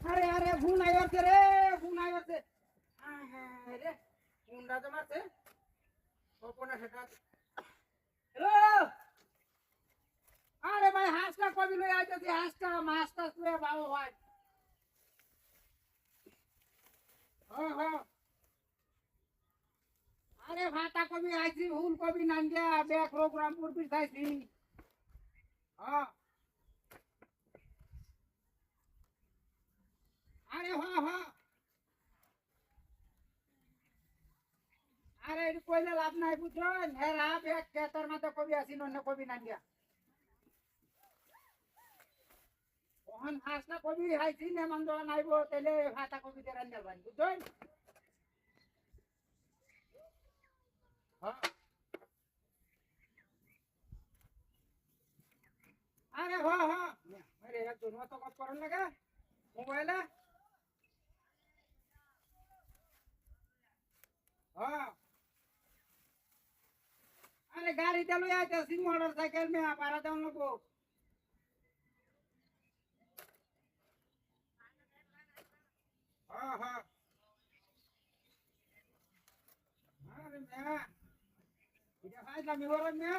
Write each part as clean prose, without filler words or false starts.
আরে আরে ফোন আইছে রে, ফোন আইছে। হ্যাঁ রে, ফোনটা তো মারছে। গোপনে সেটা। হ্যালো, আরে ভাই হাঁসটা কবি লই আইতেছি, হাঁসটা মাছটা তুই বাবু ভাই। হ্যাঁ। আরে ভাতা কবি আইছি, ফুল কবি নাঙ্গিয়া বে প্রোগ্রাম করবি চাইছি। হ্যাঁ আরে হ্যাঁ। আরে এটা কইলে লাভ নাই বুঝছেন, হেরা ব্যাগ কেতার মাথা কবি আসি অন্য কবি নাঙ্গিয়া। ওহন হাসনা কবি হাইছি নেমান দোয়া নাইবো তাইলে ভাতা কবি তে রান্দার বান বুঝছেন। হ্যাঁ আরে হ্যাঁ আরে একজন অত কত করেন লাগে মোবাইলে। হ্যাঁ আরে গাড়িতে লই আইতাছি মোটর সাইকেল মে ভাড়া দেন লাগবো। হ্যাঁ আরে মেয়া এটা ফাইজলামি করেন মেয়া।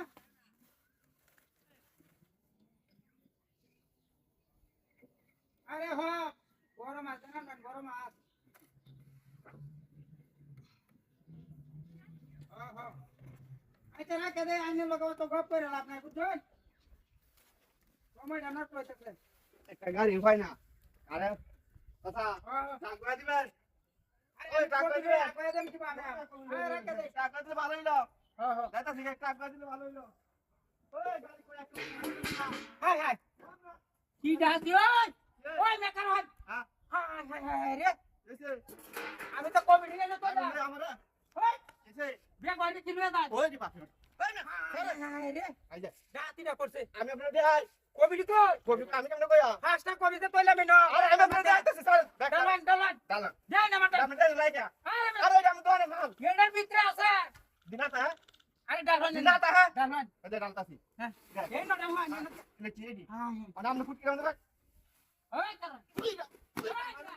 আরে বড় মাছ দেন বড় মাছ। হ্যাঁ আচ্ছা রাখে দে আইনের লগে তো গপ করে লাভ নাই বুঝছেন, সময় জানার কই থাকলে। একটা গাড়ি হয় না। আরে কথা হ্যাঁ টাকা দিবেন। আরে ওই আমি টাকা কবি দিবেন। আগে দেন কি বাবা। আরে রাখে দে। টাকা দিলে ভালো হইলো। হ্যাঁ দাদা ঠিক টাকা দিলে ভালো হইলো। ওই গাড়ি কই একটা হাই কি ডাকি ওই ওই মেকার হয়। হ্যাঁ হাই রে এসে আমি তো কবি নিয়ে না তো আমি না। আমরা ওই এসে বে গাড়ি কিনবে দা। ওই দি পাশে ওই না হাই রে আই যা ডাতিটা করছে আমি আপনার দেখাই কবি তো কবি আমি কেমন কইয়া ফার্স্টটা কবিতে কইলাম না। আরে আমি আপনার দেখাইতেছি স্যার ডালান দাঁড়ান যাই না মাটা। আপনি দেন লাইকা আরে আরে আমি দোনে মাল এটার ভিতরে আছে। দিনাতা আরে ডালান দিনাতা হ্যাঁ ডালান ওই ডালতাছি হ্যাঁ এই না ডালান নে চিড়ি হ্যাঁ আর আপনি ফুটকি কেমন দেখ ওই কারণ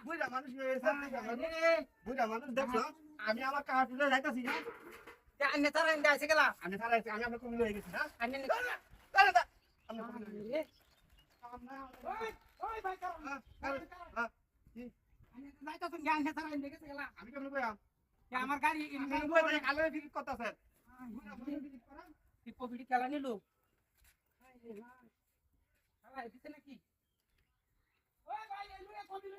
বুইরা মানুষ বুইরা মানুষ দেখছো আমি আমার কাজ তুলে যাইতাছি না আন্নে তারা ইন্দা আছে গেলা আমি সারা আমি আপনার কমিলে হয়ে গেছি না আন্নে দাঁড়া দাঁড়া আমি কমিলে হয়ে গেছি ওই ভাই কারণ হ্যাঁ কি আন্নে যাইতা তুমি আন্নে তারা ইন্দা গেছে গেলা আমি কেমন কইয়া আমার গাড়ি আমি কই ভাই কালো ফিট করতে স্যার কি কবিটি খেলা নিলো হাই হাই হাই দিতে নাকি ওই ভাই এলুয়া কবি